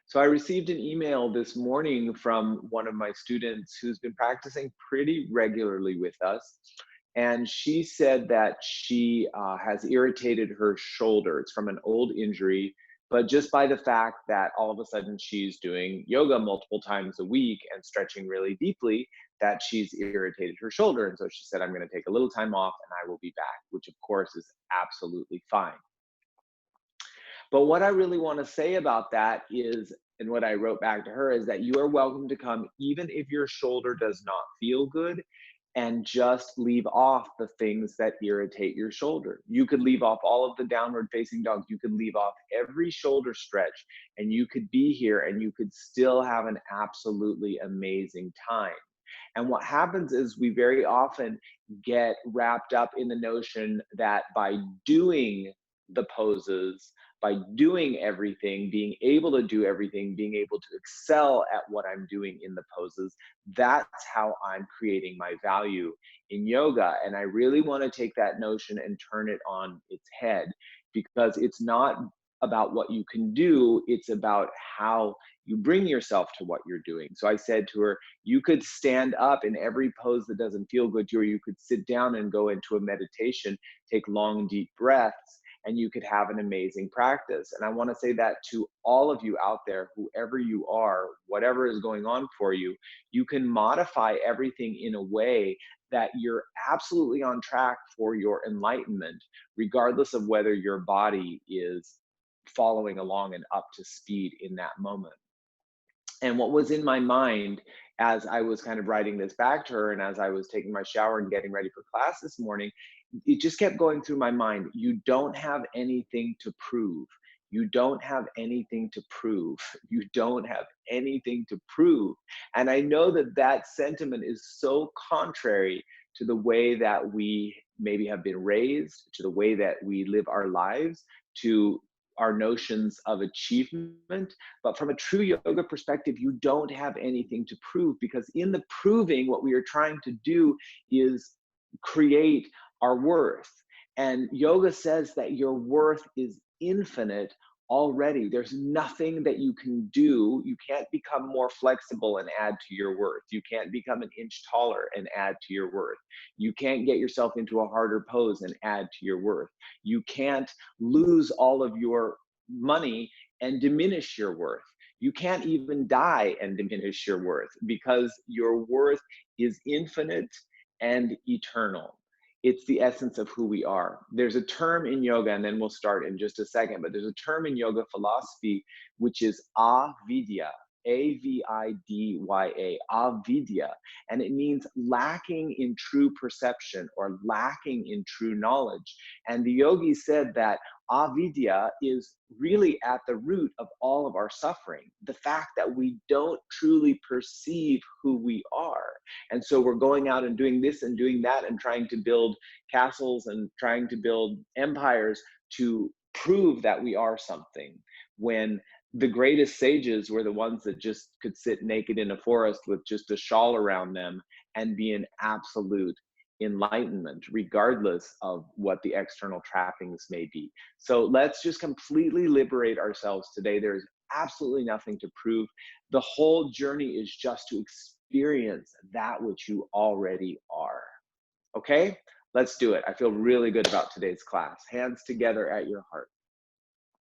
So I received an email this morning from one of my students who's been practicing pretty regularly with us. And she said that she has irritated her shoulder. It's from an old injury, but just by the fact that all of a sudden she's doing yoga multiple times a week and stretching really deeply, that she's irritated her shoulder. And so she said, I'm going to take a little time off and I will be back, which of course is absolutely fine. But what I really want to say about that is, and what I wrote back to her is that you are welcome to come even if your shoulder does not feel good, and just leave off the things that irritate your shoulder. You could leave off all of the downward facing dog. You could leave off every shoulder stretch, and you could be here and you could still have an absolutely amazing time. And what happens is we very often get wrapped up in the notion that by doing the poses, by doing everything, being able to do everything, being able to excel at what I'm doing in the poses, that's how I'm creating my value in yoga. And I really want to take that notion and turn it on its head, because it's not about what you can do, it's about how you bring yourself to what you're doing. So I said to her, you could stand up in every pose that doesn't feel good to you, or you could sit down and go into a meditation, take long, deep breaths, and you could have an amazing practice. And I want to say that to all of you out there, whoever you are, whatever is going on for you, you can modify everything in a way that you're absolutely on track for your enlightenment, regardless of whether your body is following along and up to speed in that moment. And what was in my mind as I was kind of writing this back to her and as I was taking my shower and getting ready for class this morning, it just kept going through my mind. You don't have anything to prove. You don't have anything to prove. You don't have anything to prove. And I know that that sentiment is so contrary to the way that we maybe have been raised, to the way that we live our lives, to our notions of achievement. But from a true yoga perspective, you don't have anything to prove, because in the proving, what we are trying to do is create our worth. And yoga says that your worth is infinite already. There's nothing that you can do. You can't become more flexible and add to your worth. You can't become an inch taller and add to your worth. You can't get yourself into a harder pose and add to your worth. You can't lose all of your money and diminish your worth. You can't even die and diminish your worth, because your worth is infinite and eternal. It's the essence of who we are. There's a term in yoga, and then we'll start in just a second, but there's a term in yoga philosophy which is avidya, Avidya, avidya, and it means lacking in true perception or lacking in true knowledge. And the yogis said that avidya is really at the root of all of our suffering, the fact that we don't truly perceive who we are. And so we're going out and doing this and doing that and trying to build castles and trying to build empires to prove that we are something, when the greatest sages were the ones that just could sit naked in a forest with just a shawl around them and be in absolute enlightenment, regardless of what the external trappings may be. So let's just completely liberate ourselves today. There's absolutely nothing to prove. The whole journey is just to experience that which you already are. Okay? Let's do it. I feel really good about today's class. Hands together at your heart.